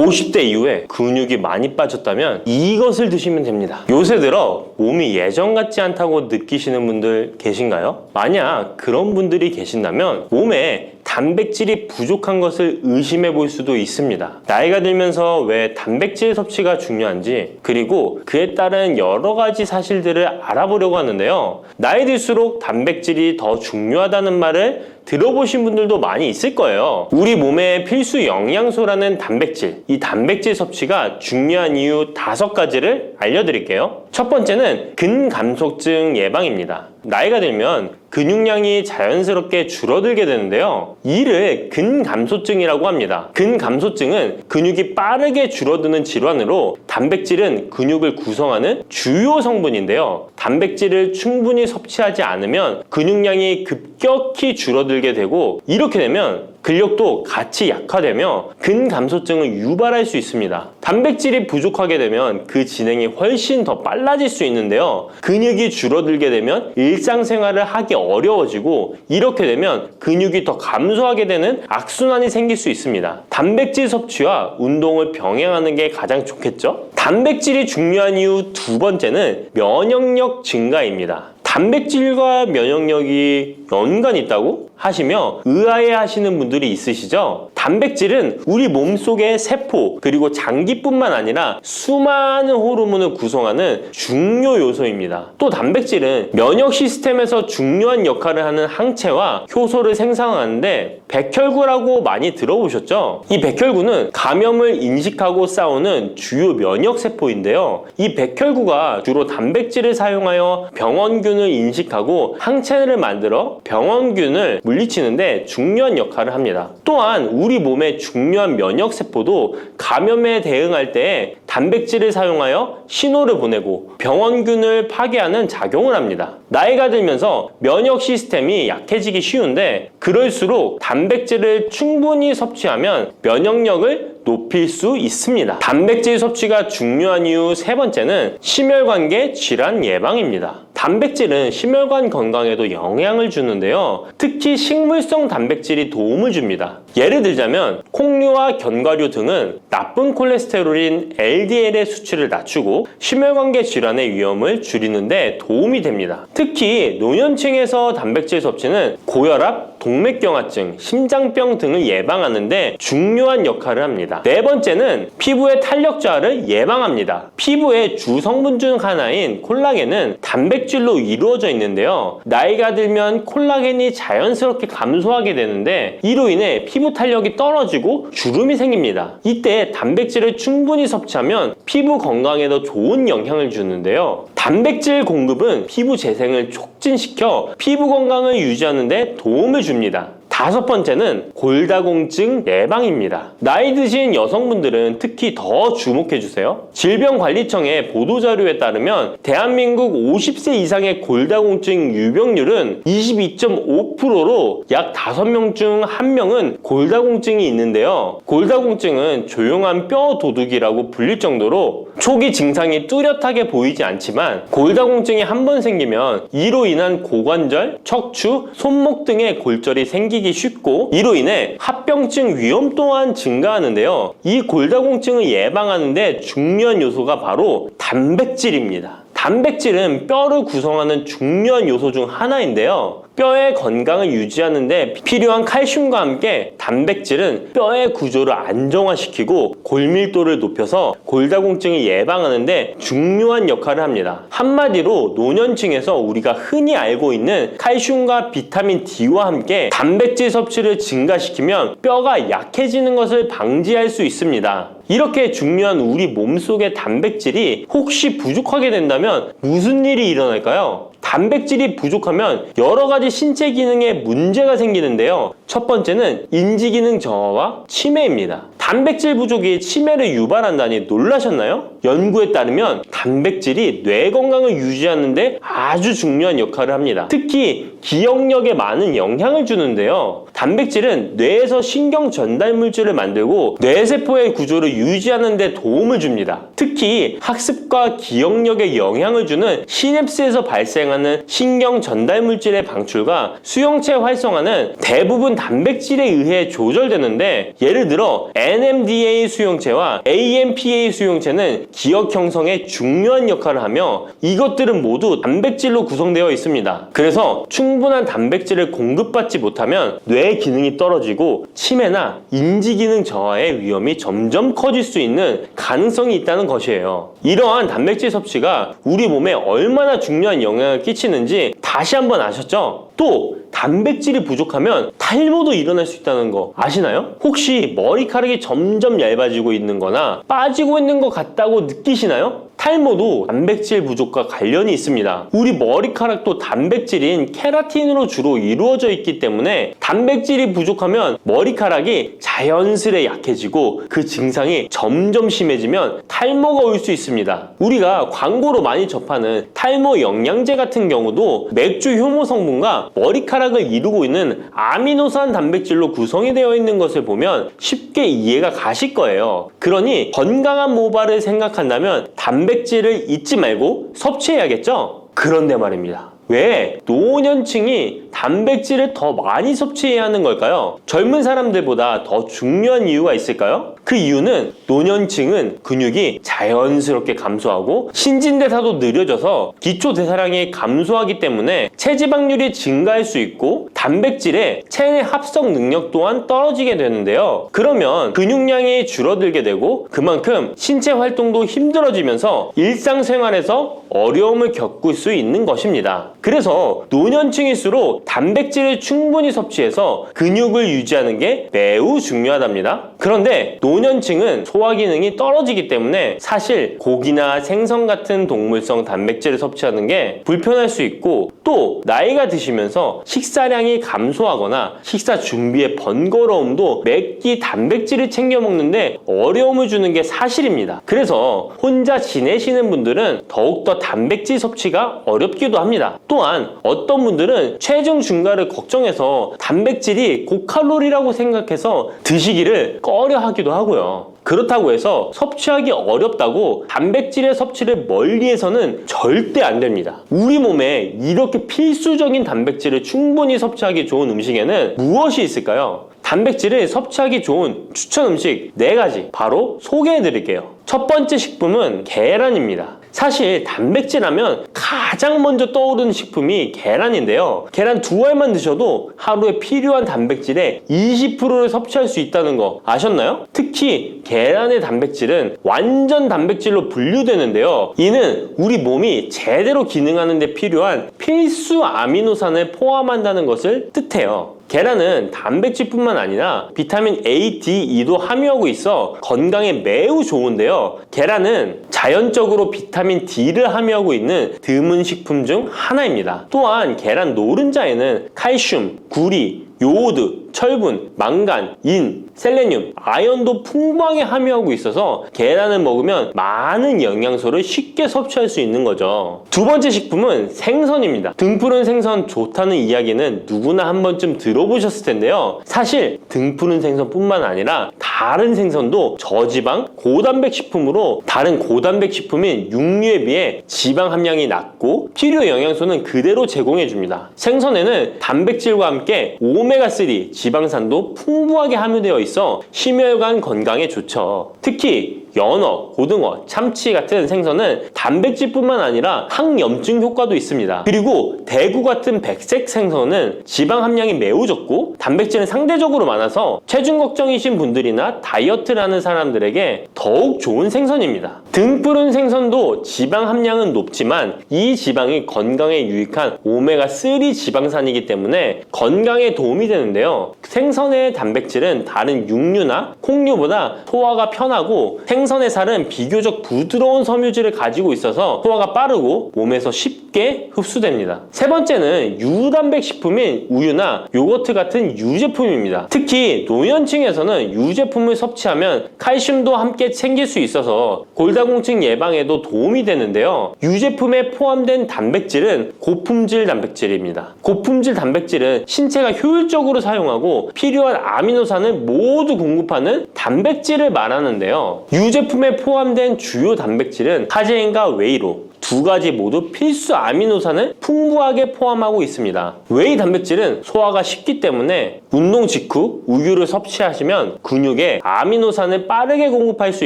50대 이후에 근육이 많이 빠졌다면 이것을 드시면 됩니다. 요새 들어 몸이 예전 같지 않다고 느끼시는 분들 계신가요? 만약 그런 분들이 계신다면 몸에 단백질이 부족한 것을 의심해 볼 수도 있습니다. 나이가 들면서 왜 단백질 섭취가 중요한지, 그리고 그에 따른 여러 가지 사실들을 알아보려고 하는데요. 나이 들수록 단백질이 더 중요하다는 말을 들어보신 분들도 많이 있을 거예요. 우리 몸의 필수 영양소라는 단백질, 이 단백질 섭취가 중요한 이유 5가지를 알려드릴게요. 첫 번째는 근감소증 예방입니다. 나이가 들면 근육량이 자연스럽게 줄어들게 되는데요. 이를 근감소증이라고 합니다. 근감소증은 근육이 빠르게 줄어드는 질환으로 단백질은 근육을 구성하는 주요 성분인데요. 단백질을 충분히 섭취하지 않으면 근육량이 급격히 줄어들게 되고, 이렇게 되면 근력도 같이 약화되며 근감소증을 유발할 수 있습니다. 단백질이 부족하게 되면 그 진행이 훨씬 더 빨라질 수 있는데요. 근육이 줄어들게 되면 일상생활을 하기 어려워지고, 이렇게 되면 근육이 더 감소하게 되는 악순환이 생길 수 있습니다. 단백질 섭취와 운동을 병행하는 게 가장 좋겠죠? 단백질이 중요한 이유 2번째는 면역력 증가입니다. 단백질과 면역력이 연관이 있다고 하시며 의아해 하시는 분들이 있으시죠? 단백질은 우리 몸속의 세포 그리고 장기뿐만 아니라 수많은 호르몬을 구성하는 중요 요소입니다. 또 단백질은 면역 시스템에서 중요한 역할을 하는 항체와 효소를 생성하는데 백혈구라고 많이 들어보셨죠? 이 백혈구는 감염을 인식하고 싸우는 주요 면역 세포인데요. 이 백혈구가 주로 단백질을 사용하여 병원균을 인식하고 항체를 만들어 병원균을 물리치는데 중요한 역할을 합니다. 또한 우리 몸의 중요한 면역 세포도 감염에 대응할 때 단백질을 사용하여 신호를 보내고 병원균을 파괴하는 작용을 합니다. 나이가 들면서 면역 시스템이 약해지기 쉬운데, 그럴수록 단백질을 충분히 섭취하면 면역력을 높일 수 있습니다. 단백질 섭취가 중요한 이유 3번째는 심혈관계 질환 예방입니다. 단백질은 심혈관 건강에도 영향을 주는데요. 특히 식물성 단백질이 도움을 줍니다. 예를 들자면 콩류와 견과류 등은 나쁜 콜레스테롤인 LDL의 수치를 낮추고 심혈관계 질환의 위험을 줄이는데 도움이 됩니다. 특히 노년층에서 단백질 섭취는 고혈압, 동맥경화증, 심장병 등을 예방하는 데 중요한 역할을 합니다. 4번째는 피부의 탄력 저하를 예방합니다. 피부의 주 성분 중 하나인 콜라겐은 단백질로 이루어져 있는데요. 나이가 들면 콜라겐이 자연스럽게 감소하게 되는데, 이로 인해 피부 탄력이 떨어지고 주름이 생깁니다. 이때 단백질을 충분히 섭취하면 피부 건강에도 좋은 영향을 주는데요. 단백질 공급은 피부 재생을 촉진시켜 피부 건강을 유지하는 데 도움을 줍니다. 5번째는 골다공증 예방입니다. 나이 드신 여성분들은 특히 더 주목해주세요. 질병관리청의 보도자료에 따르면 대한민국 50세 이상의 골다공증 유병률은 22.5%로 약 5명 중 1명은 골다공증이 있는데요. 골다공증은 조용한 뼈 도둑이라고 불릴 정도로 초기 증상이 뚜렷하게 보이지 않지만, 골다공증이 한 번 생기면 이로 인한 고관절, 척추, 손목 등의 골절이 생기기 쉽고, 이로 인해 합병증 위험 또한 증가하는데요. 이 골다공증을 예방하는 데 중요한 요소가 바로 단백질입니다. 단백질은 뼈를 구성하는 중요한 요소 중 하나인데요. 뼈의 건강을 유지하는 데 필요한 칼슘과 함께 단백질은 뼈의 구조를 안정화시키고 골밀도를 높여서 골다공증을 예방하는 데 중요한 역할을 합니다. 한마디로 노년층에서 우리가 흔히 알고 있는 칼슘과 비타민 D와 함께 단백질 섭취를 증가시키면 뼈가 약해지는 것을 방지할 수 있습니다. 이렇게 중요한 우리 몸속의 단백질이 혹시 부족하게 된다면 무슨 일이 일어날까요? 단백질이 부족하면 여러 가지 신체 기능에 문제가 생기는데요. 첫 번째는 인지기능 저하와 치매입니다. 단백질 부족이 치매를 유발한다니 놀라셨나요? 연구에 따르면 단백질이 뇌 건강을 유지하는 데 아주 중요한 역할을 합니다. 특히 기억력에 많은 영향을 주는데요. 단백질은 뇌에서 신경 전달 물질을 만들고 뇌세포의 구조를 유지하는 데 도움을 줍니다. 특히 학습과 기억력에 영향을 주는 시냅스에서 발생하는 신경 전달 물질의 방출과 수용체 활성화는 대부분 단백질에 의해 조절되는데, 예를 들어 NMDA 수용체와 AMPA 수용체는 기억 형성에 중요한 역할을 하며 이것들은 모두 단백질로 구성되어 있습니다. 그래서 충분한 단백질을 공급받지 못하면 뇌 기능이 떨어지고 치매나 인지 기능 저하의 위험이 점점 커질 수 있는 가능성이 있다는 것이에요. 이러한 단백질 섭취가 우리 몸에 얼마나 중요한 영향을 끼치는지 다시 한번 아셨죠? 또 단백질이 부족하면 탈모도 일어날 수 있다는 거 아시나요? 혹시 머리카락이 점점 얇아지고 있는 거나 빠지고 있는 것 같다고 느끼시나요? 탈모도 단백질 부족과 관련이 있습니다. 우리 머리카락도 단백질인 케라틴으로 주로 이루어져 있기 때문에 단백질이 부족하면 머리카락이 자연스레 약해지고 그 증상이 점점 심해지면 탈모가 올 수 있습니다. 우리가 광고로 많이 접하는 탈모 영양제 같은 경우도 맥주 효모 성분과 머리카락을 이루고 있는 아미노산 단백질로 구성이 되어 있는 것을 보면 쉽게 이해가 가실 거예요. 그러니 건강한 모발을 생각한다면 단백질을 잊지 말고 섭취해야겠죠? 그런데 말입니다. 왜 노년층이 단백질을 더 많이 섭취해야 하는 걸까요? 젊은 사람들보다 더 중요한 이유가 있을까요? 그 이유는 노년층은 근육이 자연스럽게 감소하고 신진대사도 느려져서 기초대사량이 감소하기 때문에 체지방률이 증가할 수 있고 단백질의 체내 합성 능력 또한 떨어지게 되는데요. 그러면 근육량이 줄어들게 되고 그만큼 신체 활동도 힘들어지면서 일상생활에서 어려움을 겪을 수 있는 것입니다. 그래서 노년층일수록 단백질을 충분히 섭취해서 근육을 유지하는 게 매우 중요하답니다. 그런데 노년층은 소화 기능이 떨어지기 때문에 사실 고기나 생선 같은 동물성 단백질을 섭취하는 게 불편할 수 있고 또 나이가 드시면서 식사량이 감소하거나 식사 준비의 번거로움도 매 끼 단백질을 챙겨 먹는데 어려움을 주는 게 사실입니다. 그래서 혼자 지내시는 분들은 더욱더 단백질 섭취가 어렵기도 합니다. 또한 어떤 분들은 체중 증가를 걱정해서 단백질이 고칼로리라고 생각해서 드시기를 꺼려 하기도 하고요. 그렇다고 해서 섭취하기 어렵다고 단백질의 섭취를 멀리해서는 절대 안 됩니다. 우리 몸에 이렇게 필수적인 단백질을 충분히 섭취하기 좋은 음식에는 무엇이 있을까요? 단백질을 섭취하기 좋은 추천 음식 4가지 바로 소개해 드릴게요. 첫 번째 식품은 계란입니다. 사실 단백질 하면 가장 먼저 떠오르는 식품이 계란인데요. 계란 2알만 드셔도 하루에 필요한 단백질의 20%를 섭취할 수 있다는 거 아셨나요? 특히 계란의 단백질은 완전 단백질로 분류되는데요. 이는 우리 몸이 제대로 기능하는 데 필요한 필수 아미노산을 포함한다는 것을 뜻해요. 계란은 단백질뿐만 아니라 비타민 A, D, E도 함유하고 있어 건강에 매우 좋은데요. 계란은 자연적으로 비타민 D를 함유하고 있는 드문 식품 중 하나입니다. 또한 계란 노른자에는 칼슘, 구리, 요오드, 철분, 망간, 인, 셀레늄, 아연도 풍부하게 함유하고 있어서 계란을 먹으면 많은 영양소를 쉽게 섭취할 수 있는 거죠. 두 번째 식품은 생선입니다. 등푸른 생선 좋다는 이야기는 누구나 한 번쯤 들어보셨을 텐데요. 사실 등푸른 생선뿐만 아니라 다른 생선도 저지방, 고단백 식품으로 다른 고단백 식품인 육류에 비해 지방 함량이 낮고 필요 영양소는 그대로 제공해줍니다. 생선에는 단백질과 함께 오메가3 지방산도 풍부하게 함유되어 있어 심혈관 건강에 좋죠. 특히 연어, 고등어, 참치 같은 생선은 단백질뿐만 아니라 항염증 효과도 있습니다. 그리고 대구 같은 백색 생선은 지방 함량이 매우 적고 단백질은 상대적으로 많아서 체중 걱정이신 분들이나 다이어트를 하는 사람들에게 더욱 좋은 생선입니다. 등푸른 생선도 지방 함량은 높지만 이 지방이 건강에 유익한 오메가3 지방산이기 때문에 건강에 도움이 되는데요. 생선의 단백질은 다른 육류나 콩류보다 소화가 편하고 생선의 살은 비교적 부드러운 섬유질을 가지고 있어서 소화가 빠르고 몸에서 쉽게 흡수됩니다. 세 번째는 유단백 식품인 우유나 요거트 같은 유제품입니다. 특히 노년층에서는 유제품을 섭취하면 칼슘도 함께 챙길 수 있어서 골다공증 예방에도 도움이 되는데요. 유제품에 포함된 단백질은 고품질 단백질입니다. 고품질 단백질은 신체가 효율적으로 사용하고 필요한 아미노산을 모두 공급하는 단백질을 말하는데요. 유제품에 포함된 주요 단백질은 카제인과 웨이로 2가지 모두 필수 아미노산을 풍부하게 포함하고 있습니다. 웨이 단백질은 소화가 쉽기 때문에 운동 직후 우유를 섭취하시면 근육에 아미노산을 빠르게 공급할 수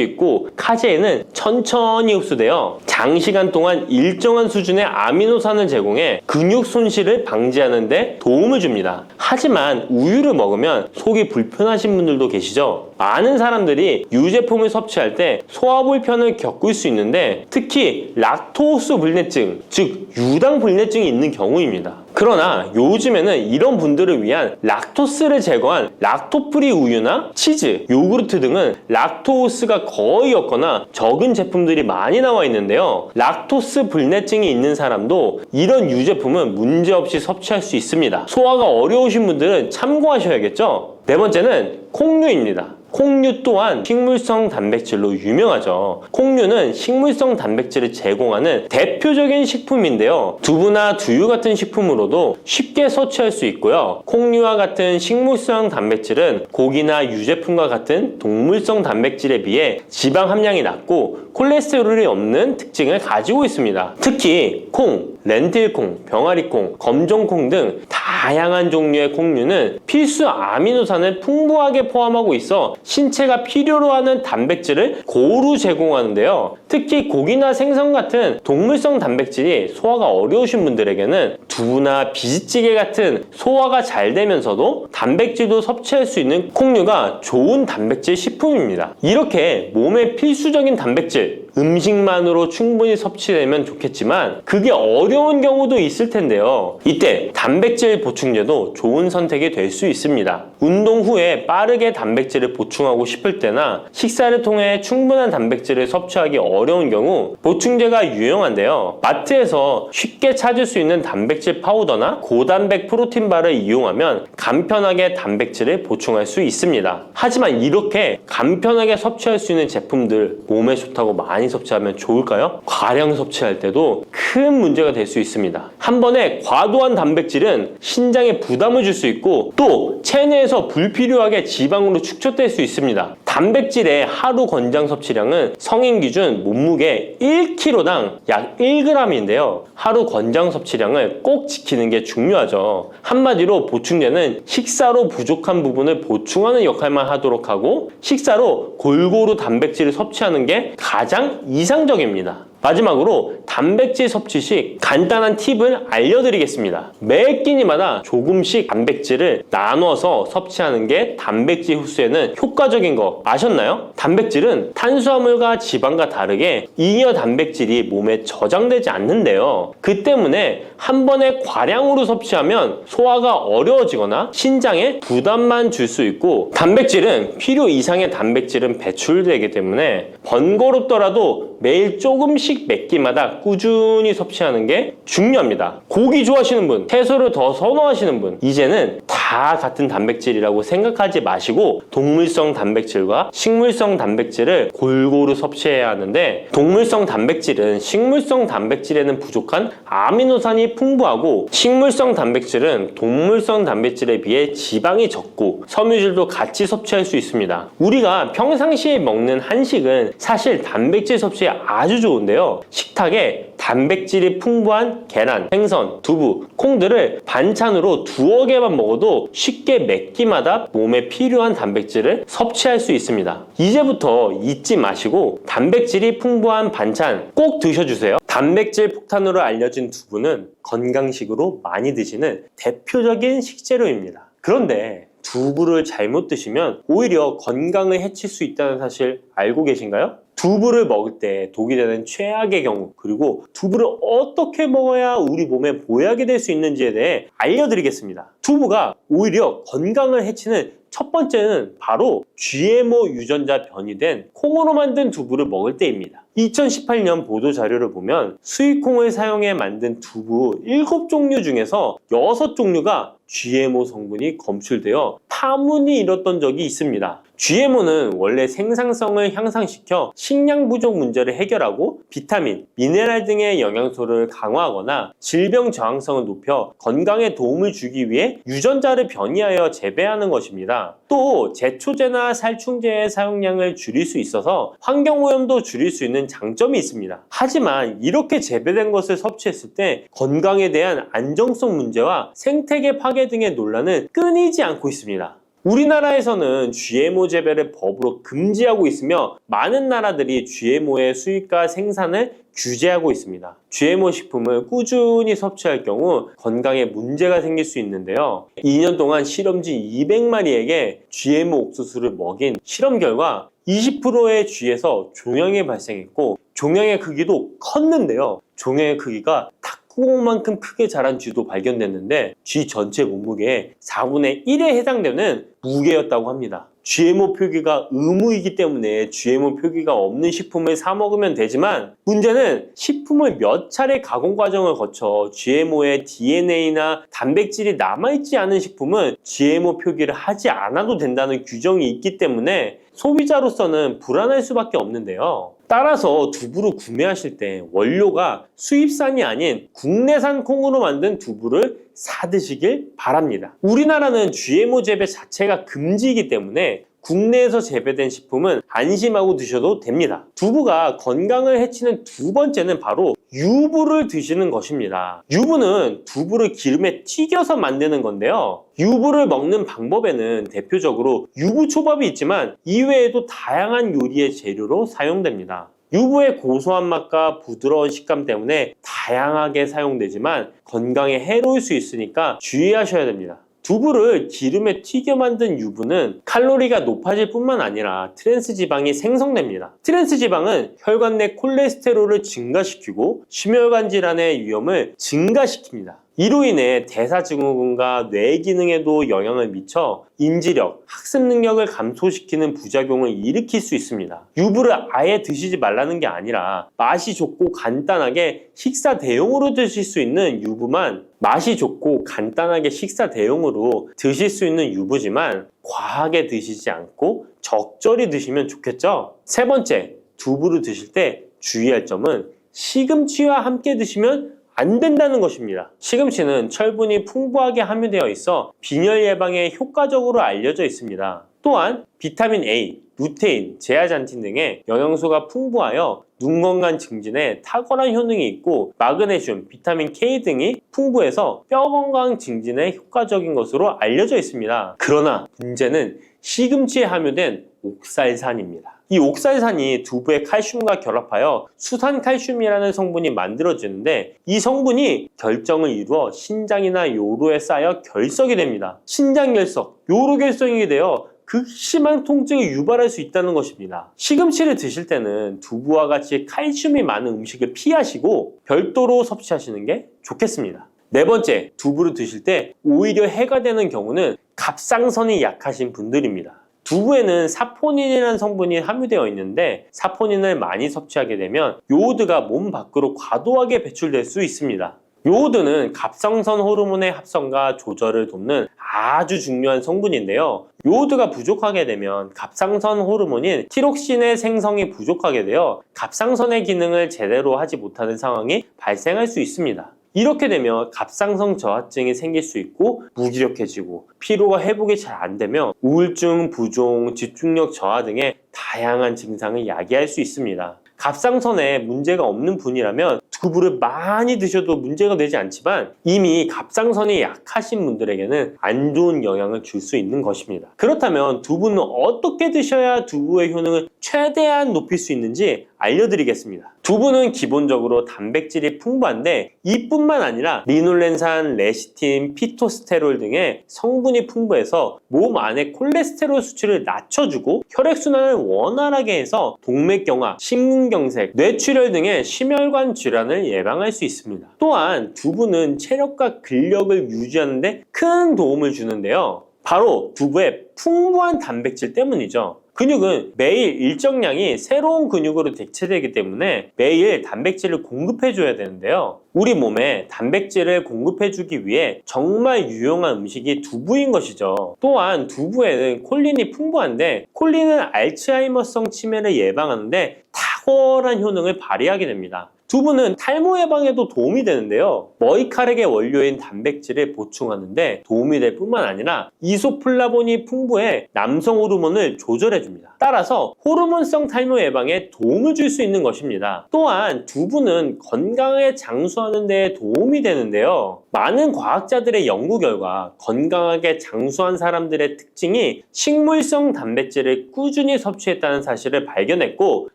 있고 카제인은 천천히 흡수되어 장시간 동안 일정한 수준의 아미노산을 제공해 근육 손실을 방지하는 데 도움을 줍니다. 하지만 우유를 먹으면 속이 불편하신 분들도 계시죠? 많은 사람들이 유제품을 섭취할 때 소화 불편을 겪을 수 있는데 특히 락토스 불내증, 즉 유당 불내증이 있는 경우입니다. 그러나 요즘에는 이런 분들을 위한 락토스를 제거한 락토프리 우유나 치즈, 요구르트 등은 락토스가 거의 없거나 적은 제품들이 많이 나와 있는데요. 락토스 불내증이 있는 사람도 이런 유제품은 문제없이 섭취할 수 있습니다. 소화가 어려우신 분들은 참고하셔야겠죠? 네 번째는 콩류입니다. 콩류 또한 식물성 단백질로 유명하죠. 콩류는 식물성 단백질을 제공하는 대표적인 식품인데요. 두부나 두유 같은 식품으로도 쉽게 섭취할 수 있고요. 콩류와 같은 식물성 단백질은 고기나 유제품과 같은 동물성 단백질에 비해 지방 함량이 낮고 콜레스테롤이 없는 특징을 가지고 있습니다. 특히 콩, 렌틸콩, 병아리콩, 검정콩 등 다양한 종류의 콩류는 필수 아미노산을 풍부하게 포함하고 있어 신체가 필요로 하는 단백질을 고루 제공하는데요. 특히 고기나 생선 같은 동물성 단백질이 소화가 어려우신 분들에게는 두부나 비지찌개 같은 소화가 잘 되면서도 단백질도 섭취할 수 있는 콩류가 좋은 단백질 식품입니다. 이렇게 몸에 필수적인 단백질, 음식만으로 충분히 섭취되면 좋겠지만 그게 어려운 경우도 있을 텐데요. 이때 단백질 보충제도 좋은 선택이 될 수 있습니다. 운동 후에 빠르게 단백질을 보충하고 싶을 때나 식사를 통해 충분한 단백질을 섭취하기 어려운 경우 보충제가 유용한데요. 마트에서 쉽게 찾을 수 있는 단백질 파우더나 고단백 프로틴바를 이용하면 간편하게 단백질을 보충할 수 있습니다. 하지만 이렇게 간편하게 섭취할 수 있는 제품들 몸에 좋다고 많이 섭취하면 좋을까요? 과량 섭취할 때도 큰 문제가 될 수 있습니다. 한 번에 과도한 단백질은 신장에 부담을 줄 수 있고 또 체내에서 불필요하게 지방으로 축적될 수 있습니다. 단백질의 하루 권장 섭취량은 성인 기준 몸무게 1kg당 약 1g인데요. 하루 권장 섭취량을 꼭 지키는 게 중요하죠. 한마디로 보충제는 식사로 부족한 부분을 보충하는 역할만 하도록 하고 식사로 골고루 단백질을 섭취하는 게 가장 이상적입니다. 마지막으로 단백질 섭취 시 간단한 팁을 알려드리겠습니다. 매 끼니마다 조금씩 단백질을 나눠서 섭취하는 게 단백질 흡수에는 효과적인 거 아셨나요? 단백질은 탄수화물과 지방과 다르게 잉여 단백질이 몸에 저장되지 않는데요. 그 때문에 한 번에 과량으로 섭취하면 소화가 어려워지거나 신장에 부담만 줄 수 있고 단백질은 필요 이상의 단백질은 배출되기 때문에 번거롭더라도 매일 조금씩 몇 끼마다 꾸준히 섭취하는 게 중요합니다. 고기 좋아하시는 분, 채소를 더 선호하시는 분, 이제는 다 같은 단백질이라고 생각하지 마시고 동물성 단백질과 식물성 단백질을 골고루 섭취해야 하는데 동물성 단백질은 식물성 단백질에는 부족한 아미노산이 풍부하고 식물성 단백질은 동물성 단백질에 비해 지방이 적고 섬유질도 같이 섭취할 수 있습니다. 우리가 평상시에 먹는 한식은 사실 단백질 섭취에 아주 좋은데요. 식탁에 단백질이 풍부한 계란, 생선, 두부, 콩들을 반찬으로 두어 개만 먹어도 쉽게 몇 끼마다 몸에 필요한 단백질을 섭취할 수 있습니다. 이제부터 잊지 마시고 단백질이 풍부한 반찬 꼭 드셔주세요. 단백질 폭탄으로 알려진 두부는 건강식으로 많이 드시는 대표적인 식재료입니다. 그런데 두부를 잘못 드시면 오히려 건강을 해칠 수 있다는 사실 알고 계신가요? 두부를 먹을 때 독이 되는 최악의 경우 그리고 두부를 어떻게 먹어야 우리 몸에 보약이 될 수 있는지에 대해 알려드리겠습니다. 두부가 오히려 건강을 해치는 첫 번째는 바로 GMO 유전자 변이된 콩으로 만든 두부를 먹을 때입니다. 2018년 보도자료를 보면 수입콩을 사용해 만든 두부 7종류 중에서 6종류가 GMO 성분이 검출되어 파문이 일었던 적이 있습니다. GMO는 원래 생산성을 향상시켜 식량 부족 문제를 해결하고 비타민, 미네랄 등의 영양소를 강화하거나 질병 저항성을 높여 건강에 도움을 주기 위해 유전자를 변이하여 재배하는 것입니다. 또 제초제나 살충제의 사용량을 줄일 수 있어서 환경오염도 줄일 수 있는 장점이 있습니다. 하지만 이렇게 재배된 것을 섭취했을 때 건강에 대한 안정성 문제와 생태계 파괴 등의 논란은 끊이지 않고 있습니다. 우리나라에서는 GMO 재배를 법으로 금지하고 있으며 많은 나라들이 GMO의 수입과 생산을 규제하고 있습니다. GMO 식품을 꾸준히 섭취할 경우 건강에 문제가 생길 수 있는데요. 2년 동안 실험지 200마리에게 GMO 옥수수를 먹인 실험 결과 20%의 쥐에서 종양이 발생했고 종양의 크기도 컸는데요. 종양의 크기가 탁구공만큼 크게 자란 쥐도 발견됐는데 쥐 전체 몸무게의 4분의 1에 해당되는 무게였다고 합니다. GMO 표기가 의무이기 때문에 GMO 표기가 없는 식품을 사 먹으면 되지만 문제는 식품을 몇 차례 가공 과정을 거쳐 GMO의 DNA나 단백질이 남아있지 않은 식품은 GMO 표기를 하지 않아도 된다는 규정이 있기 때문에 소비자로서는 불안할 수밖에 없는데요. 따라서 두부를 구매하실 때 원료가 수입산이 아닌 국내산 콩으로 만든 두부를 사 드시길 바랍니다. 우리나라는 GMO 재배 자체가 금지이기 때문에 국내에서 재배된 식품은 안심하고 드셔도 됩니다. 두부가 건강을 해치는 두 번째는 바로 유부를 드시는 것입니다. 유부는 두부를 기름에 튀겨서 만드는 건데요. 유부를 먹는 방법에는 대표적으로 유부초밥이 있지만 이외에도 다양한 요리의 재료로 사용됩니다. 유부의 고소한 맛과 부드러운 식감 때문에 다양하게 사용되지만 건강에 해로울 수 있으니까 주의하셔야 됩니다. 두부를 기름에 튀겨 만든 유부는 칼로리가 높아질 뿐만 아니라 트랜스 지방이 생성됩니다. 트랜스 지방은 혈관 내 콜레스테롤을 증가시키고 심혈관 질환의 위험을 증가시킵니다. 이로 인해 대사증후군과 뇌 기능에도 영향을 미쳐 인지력, 학습 능력을 감소시키는 부작용을 일으킬 수 있습니다. 유부를 아예 드시지 말라는 게 아니라 맛이 좋고 간단하게 식사 대용으로 드실 수 있는 유부만 맛이 좋고 간단하게 식사 대용으로 드실 수 있는 유부지만 과하게 드시지 않고 적절히 드시면 좋겠죠? 세 번째, 두부를 드실 때 주의할 점은 시금치와 함께 드시면 안 된다는 것입니다. 시금치는 철분이 풍부하게 함유되어 있어 빈혈 예방에 효과적으로 알려져 있습니다. 또한 비타민 A, 루테인, 제아잔틴 등의 영양소가 풍부하여 눈 건강 증진에 탁월한 효능이 있고 마그네슘, 비타민 K 등이 풍부해서 뼈 건강 증진에 효과적인 것으로 알려져 있습니다. 그러나 문제는 시금치에 함유된 옥살산입니다. 이 옥살산이 두부의 칼슘과 결합하여 수산칼슘이라는 성분이 만들어지는데 이 성분이 결정을 이루어 신장이나 요로에 쌓여 결석이 됩니다. 신장결석, 요로결석이 되어 극심한 통증을 유발할 수 있다는 것입니다. 시금치를 드실 때는 두부와 같이 칼슘이 많은 음식을 피하시고 별도로 섭취하시는 게 좋겠습니다. 네 번째, 두부를 드실 때 오히려 해가 되는 경우는 갑상선이 약하신 분들입니다. 두부에는 사포닌이라는 성분이 함유되어 있는데 사포닌을 많이 섭취하게 되면 요오드가 몸 밖으로 과도하게 배출될 수 있습니다. 요오드는 갑상선 호르몬의 합성과 조절을 돕는 아주 중요한 성분인데요. 요오드가 부족하게 되면 갑상선 호르몬인 티록신의 생성이 부족하게 되어 갑상선의 기능을 제대로 하지 못하는 상황이 발생할 수 있습니다. 이렇게 되면 갑상선 저하증이 생길 수 있고 무기력해지고 피로가 회복이 잘 안 되면 우울증, 부종, 집중력 저하 등의 다양한 증상을 야기할 수 있습니다. 갑상선에 문제가 없는 분이라면 두부를 많이 드셔도 문제가 되지 않지만 이미 갑상선이 약하신 분들에게는 안 좋은 영향을 줄 수 있는 것입니다. 그렇다면 두부는 어떻게 드셔야 두부의 효능을 최대한 높일 수 있는지 알려드리겠습니다. 두부는 기본적으로 단백질이 풍부한데 이뿐만 아니라 리놀렌산, 레시틴, 피토스테롤 등의 성분이 풍부해서 몸 안의 콜레스테롤 수치를 낮춰주고 혈액순환을 원활하게 해서 동맥경화, 심근경색, 뇌출혈 등의 심혈관 질환을 예방할 수 있습니다. 또한 두부는 체력과 근력을 유지하는 데 큰 도움을 주는데요. 바로 두부의 풍부한 단백질 때문이죠. 근육은 매일 일정량이 새로운 근육으로 대체되기 때문에 매일 단백질을 공급해줘야 되는데요. 우리 몸에 단백질을 공급해주기 위해 정말 유용한 음식이 두부인 것이죠. 또한 두부에는 콜린이 풍부한데 콜린은 알츠하이머성 치매를 예방하는데 탁월한 효능을 발휘하게 됩니다. 두부는 탈모 예방에도 도움이 되는데요. 머리카락의 원료인 단백질을 보충하는데 도움이 될 뿐만 아니라 이소플라본이 풍부해 남성 호르몬을 조절해줍니다. 따라서 호르몬성 탈모 예방에 도움을 줄 수 있는 것입니다. 또한 두부는 건강하게 장수하는 데 도움이 되는데요. 많은 과학자들의 연구 결과 건강하게 장수한 사람들의 특징이 식물성 단백질을 꾸준히 섭취했다는 사실을 발견했고,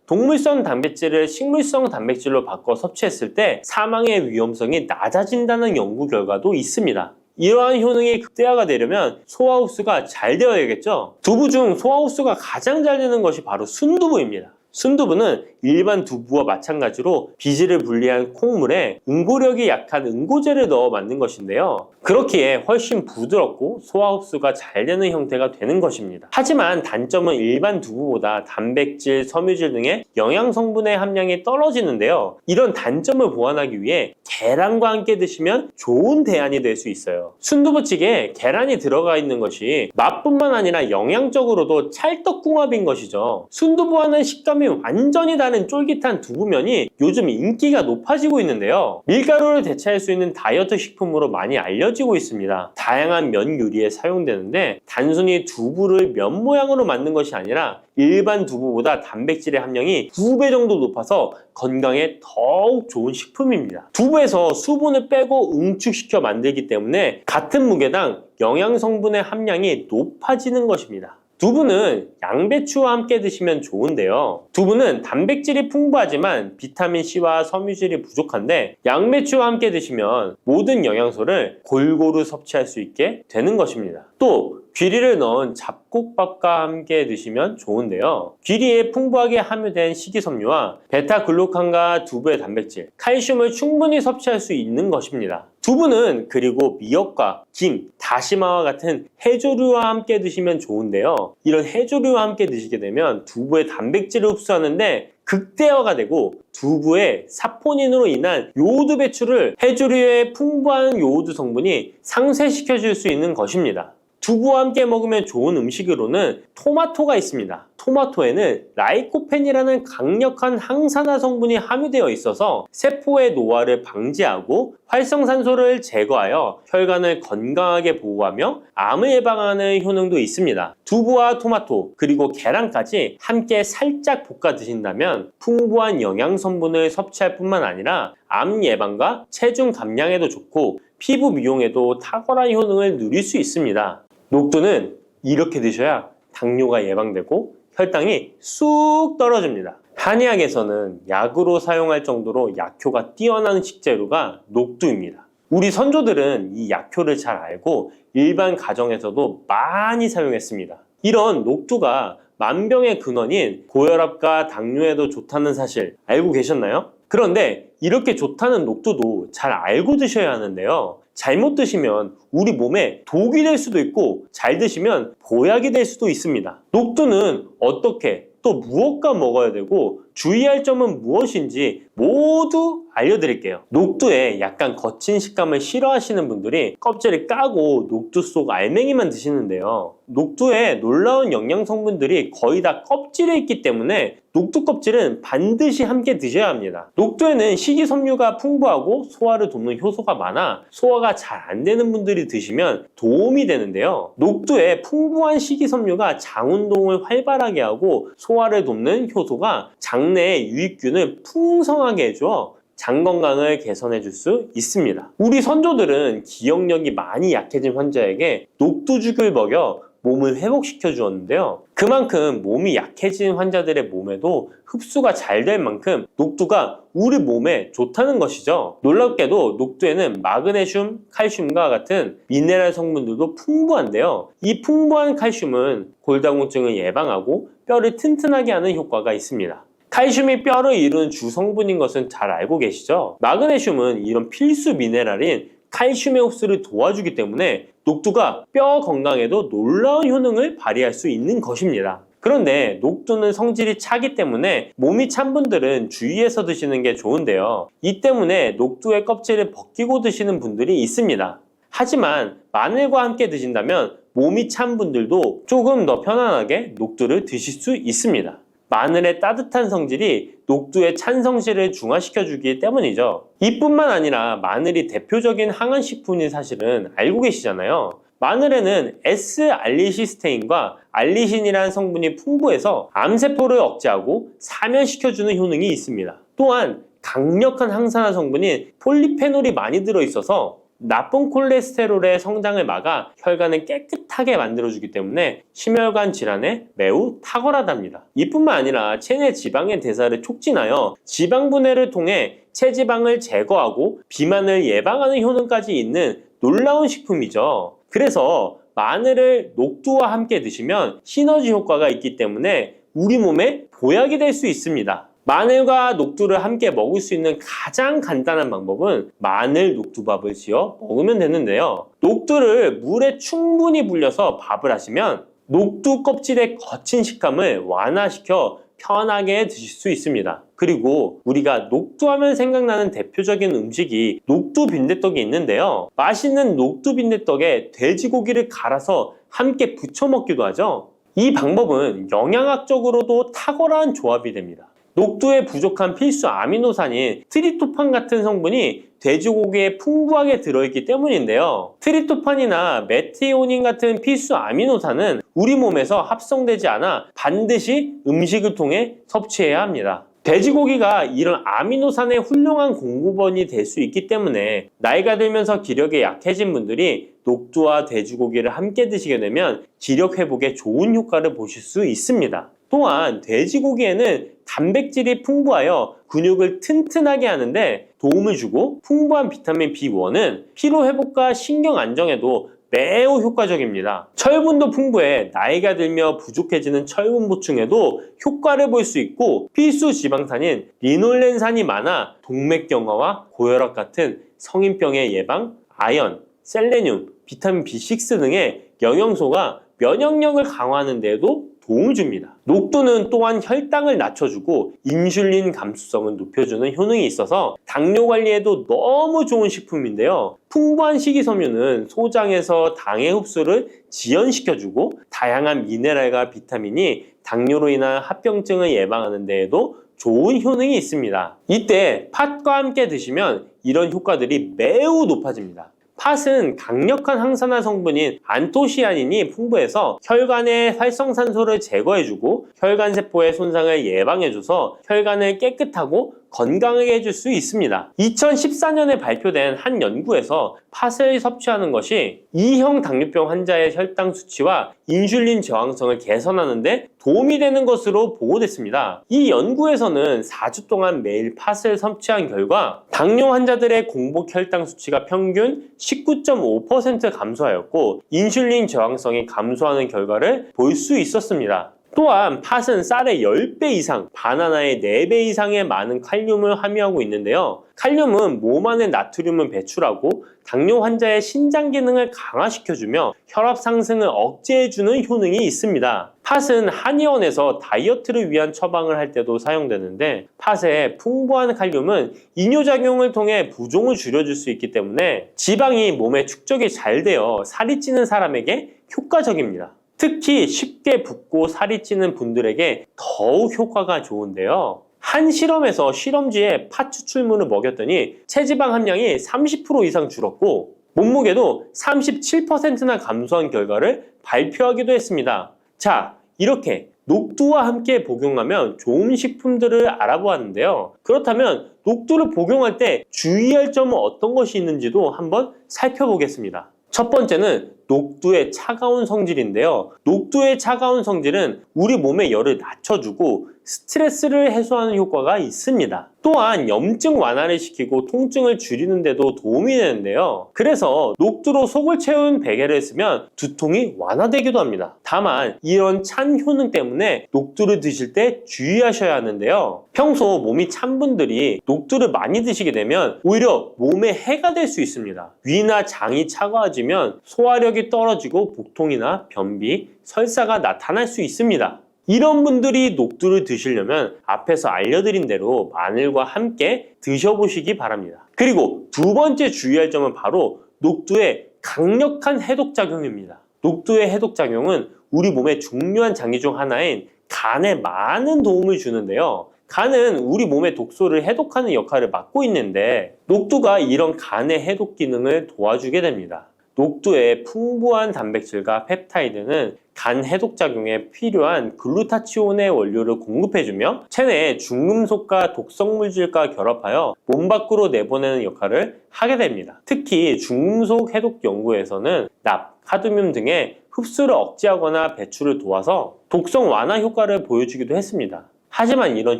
동물성 단백질을 식물성 단백질로 바꿔 섭취했을 때 사망의 위험성이 낮아진다는 연구 결과도 있습니다. 이러한 효능이 극대화가 되려면 소화 흡수가 잘 되어야겠죠. 두부 중 소화 흡수가 가장 잘 되는 것이 바로 순두부입니다. 순두부는 일반 두부와 마찬가지로 비질을 분리한 콩물에 응고력이 약한 응고제를 넣어 만든 것인데요. 그렇기에 훨씬 부드럽고 소화 흡수가 잘 되는 형태가 되는 것입니다. 하지만 단점은 일반 두부보다 단백질, 섬유질 등의 영양 성분의 함량이 떨어지는데요. 이런 단점을 보완하기 위해 계란과 함께 드시면 좋은 대안이 될 수 있어요. 순두부찌개에 계란이 들어가 있는 것이 맛뿐만 아니라 영양적으로도 찰떡궁합인 것이죠. 순두부와는 식감이 완전히 다른 쫄깃한 두부면이 요즘 인기가 높아지고 있는데요. 밀가루를 대체할 수 있는 다이어트 식품으로 많이 알려지고 있습니다. 다양한 면 요리에 사용되는데 단순히 두부를 면 모양으로 만든 것이 아니라 일반 두부보다 단백질의 함량이 2배 정도 높아서 건강에 더욱 좋은 식품입니다. 두부에서 수분을 빼고 응축시켜 만들기 때문에 같은 무게당 영양 성분의 함량이 높아지는 것입니다. 두부는 양배추와 함께 드시면 좋은데요. 두부는 단백질이 풍부하지만 비타민C와 섬유질이 부족한데 양배추와 함께 드시면 모든 영양소를 골고루 섭취할 수 있게 되는 것입니다. 또 귀리를 넣은 잡곡밥과 함께 드시면 좋은데요. 귀리에 풍부하게 함유된 식이섬유와 베타글루칸과 두부의 단백질, 칼슘을 충분히 섭취할 수 있는 것입니다. 두부는 그리고 미역과 김, 다시마와 같은 해조류와 함께 드시면 좋은데요. 이런 해조류와 함께 드시게 되면 두부의 단백질을 흡수하는데 극대화가 되고 두부의 사포닌으로 인한 요오드 배출을 해조류의 풍부한 요오드 성분이 상쇄시켜 줄 수 있는 것입니다. 두부와 함께 먹으면 좋은 음식으로는 토마토가 있습니다. 토마토에는 라이코펜이라는 강력한 항산화 성분이 함유되어 있어서 세포의 노화를 방지하고 활성산소를 제거하여 혈관을 건강하게 보호하며 암을 예방하는 효능도 있습니다. 두부와 토마토 그리고 계란까지 함께 살짝 볶아 드신다면 풍부한 영양 성분을 섭취할 뿐만 아니라 암 예방과 체중 감량에도 좋고 피부 미용에도 탁월한 효능을 누릴 수 있습니다. 녹두는 이렇게 드셔야 당뇨가 예방되고 혈당이 쑥 떨어집니다. 한의학에서는 약으로 사용할 정도로 약효가 뛰어난 식재료가 녹두입니다. 우리 선조들은 이 약효를 잘 알고 일반 가정에서도 많이 사용했습니다. 이런 녹두가 만병의 근원인 고혈압과 당뇨에도 좋다는 사실 알고 계셨나요? 그런데 이렇게 좋다는 녹두도 잘 알고 드셔야 하는데요. 잘못 드시면 우리 몸에 독이 될 수도 있고 잘 드시면 보약이 될 수도 있습니다. 녹두는 어떻게 또 무엇과 먹어야 되고 주의할 점은 무엇인지 모두 알려드릴게요. 녹두에 약간 거친 식감을 싫어하시는 분들이 껍질을 까고 녹두 속 알맹이만 드시는데요. 녹두에 놀라운 영양 성분들이 거의 다 껍질에 있기 때문에 녹두 껍질은 반드시 함께 드셔야 합니다. 녹두에는 식이섬유가 풍부하고 소화를 돕는 효소가 많아 소화가 잘 안 되는 분들이 드시면 도움이 되는데요. 녹두에 풍부한 식이섬유가 장운동을 활발하게 하고 소화를 돕는 효소가 장내에 유익균을 풍성하게 해줘 장 건강을 개선해 줄 수 있습니다. 우리 선조들은 기억력이 많이 약해진 환자에게 녹두죽을 먹여 몸을 회복시켜 주었는데요. 그만큼 몸이 약해진 환자들의 몸에도 흡수가 잘 될 만큼 녹두가 우리 몸에 좋다는 것이죠. 놀랍게도 녹두에는 마그네슘, 칼슘과 같은 미네랄 성분들도 풍부한데요. 이 풍부한 칼슘은 골다공증을 예방하고 뼈를 튼튼하게 하는 효과가 있습니다. 칼슘이 뼈를 이루는 주성분인 것은 잘 알고 계시죠? 마그네슘은 이런 필수 미네랄인 칼슘의 흡수를 도와주기 때문에 녹두가 뼈 건강에도 놀라운 효능을 발휘할 수 있는 것입니다. 그런데 녹두는 성질이 차기 때문에 몸이 찬 분들은 주의해서 드시는 게 좋은데요. 이 때문에 녹두의 껍질을 벗기고 드시는 분들이 있습니다. 하지만 마늘과 함께 드신다면 몸이 찬 분들도 조금 더 편안하게 녹두를 드실 수 있습니다. 마늘의 따뜻한 성질이 녹두의 찬 성질을 중화시켜주기 때문이죠. 이뿐만 아니라 마늘이 대표적인 항암식품인 사실은 알고 계시잖아요. 마늘에는 S알리시스테인과 알리신이라는 성분이 풍부해서 암세포를 억제하고 사면시켜주는 효능이 있습니다. 또한 강력한 항산화 성분인 폴리페놀이 많이 들어있어서 나쁜 콜레스테롤의 성장을 막아 혈관을 깨끗하게 만들어주기 때문에 심혈관 질환에 매우 탁월하답니다. 이뿐만 아니라 체내 지방의 대사를 촉진하여 지방 분해를 통해 체지방을 제거하고 비만을 예방하는 효능까지 있는 놀라운 식품이죠. 그래서 마늘을 녹두와 함께 드시면 시너지 효과가 있기 때문에 우리 몸에 보약이 될 수 있습니다. 마늘과 녹두를 함께 먹을 수 있는 가장 간단한 방법은 마늘 녹두밥을 지어 먹으면 되는데요. 녹두를 물에 충분히 불려서 밥을 하시면 녹두 껍질의 거친 식감을 완화시켜 편하게 드실 수 있습니다. 그리고 우리가 녹두하면 생각나는 대표적인 음식이 녹두 빈대떡이 있는데요. 맛있는 녹두 빈대떡에 돼지고기를 갈아서 함께 부쳐 먹기도 하죠. 이 방법은 영양학적으로도 탁월한 조합이 됩니다. 녹두에 부족한 필수 아미노산인 트립토판 같은 성분이 돼지고기에 풍부하게 들어있기 때문인데요. 트립토판이나 메티오닌 같은 필수 아미노산은 우리 몸에서 합성되지 않아 반드시 음식을 통해 섭취해야 합니다. 돼지고기가 이런 아미노산의 훌륭한 공급원이 될 수 있기 때문에 나이가 들면서 기력이 약해진 분들이 녹두와 돼지고기를 함께 드시게 되면 기력 회복에 좋은 효과를 보실 수 있습니다. 또한 돼지고기에는 단백질이 풍부하여 근육을 튼튼하게 하는데 도움을 주고 풍부한 비타민 B1은 피로 회복과 신경 안정에도 매우 효과적입니다. 철분도 풍부해 나이가 들며 부족해지는 철분 보충에도 효과를 볼 수 있고 필수 지방산인 리놀렌산이 많아 동맥경화와 고혈압 같은 성인병의 예방, 아연, 셀레늄, 비타민 B6 등의 영양소가 면역력을 강화하는 데에도 도움을 줍니다. 녹두는 또한 혈당을 낮춰주고 인슐린 감수성을 높여주는 효능이 있어서 당뇨 관리에도 너무 좋은 식품인데요. 풍부한 식이섬유는 소장에서 당의 흡수를 지연시켜주고 다양한 미네랄과 비타민이 당뇨로 인한 합병증을 예방하는 데에도 좋은 효능이 있습니다. 이때 팥과 함께 드시면 이런 효과들이 매우 높아집니다. 팥은 강력한 항산화 성분인 안토시아닌이 풍부해서 혈관의 활성산소를 제거해주고 혈관세포의 손상을 예방해줘서 혈관을 깨끗하고 건강하게 해줄 수 있습니다. 2014년에 발표된 한 연구에서 팥을 섭취하는 것이 2형 당뇨병 환자의 혈당 수치와 인슐린 저항성을 개선하는 데 도움이 되는 것으로 보고됐습니다. 이 연구에서는 4주 동안 매일 팥을 섭취한 결과 당뇨 환자들의 공복 혈당 수치가 평균 19.5% 감소하였고 인슐린 저항성이 감소하는 결과를 볼 수 있었습니다. 또한 팥은 쌀의 10배 이상, 바나나의 4배 이상의 많은 칼륨을 함유하고 있는데요. 칼륨은 몸 안에 나트륨을 배출하고 당뇨 환자의 신장 기능을 강화시켜주며 혈압 상승을 억제해주는 효능이 있습니다. 팥은 한의원에서 다이어트를 위한 처방을 할 때도 사용되는데 팥의 풍부한 칼륨은 이뇨작용을 통해 부종을 줄여줄 수 있기 때문에 지방이 몸에 축적이 잘 되어 살이 찌는 사람에게 효과적입니다. 특히 쉽게 붓고 살이 찌는 분들에게 더욱 효과가 좋은데요. 한 실험에서 실험쥐에 팥 추출물을 먹였더니 체지방 함량이 30% 이상 줄었고 몸무게도 37%나 감소한 결과를 발표하기도 했습니다. 자, 이렇게 녹두와 함께 복용하면 좋은 식품들을 알아보았는데요. 그렇다면 녹두를 복용할 때 주의할 점은 어떤 것이 있는지도 한번 살펴보겠습니다. 첫 번째는 녹두의 차가운 성질인데요. 녹두의 차가운 성질은 우리 몸의 열을 낮춰주고 스트레스를 해소하는 효과가 있습니다. 또한 염증 완화를 시키고 통증을 줄이는 데도 도움이 되는데요. 그래서 녹두로 속을 채운 베개를 쓰면 두통이 완화되기도 합니다. 다만 이런 찬 효능 때문에 녹두를 드실 때 주의하셔야 하는데요. 평소 몸이 찬 분들이 녹두를 많이 드시게 되면 오히려 몸에 해가 될 수 있습니다. 위나 장이 차가워지면 소화력이 떨어지고 복통이나 변비, 설사가 나타날 수 있습니다. 이런 분들이 녹두를 드시려면 앞에서 알려드린 대로 마늘과 함께 드셔보시기 바랍니다. 그리고 두 번째 주의할 점은 바로 녹두의 강력한 해독작용입니다. 녹두의 해독작용은 우리 몸의 중요한 장기 중 하나인 간에 많은 도움을 주는데요. 간은 우리 몸의 독소를 해독하는 역할을 맡고 있는데 녹두가 이런 간의 해독 기능을 도와주게 됩니다. 녹두의 풍부한 단백질과 펩타이드는 간 해독 작용에 필요한 글루타치온의 원료를 공급해주며 체내의 중금속과 독성 물질과 결합하여 몸 밖으로 내보내는 역할을 하게 됩니다. 특히 중금속 해독 연구에서는 납, 카드뮴 등의 흡수를 억제하거나 배출을 도와서 독성 완화 효과를 보여주기도 했습니다. 하지만 이런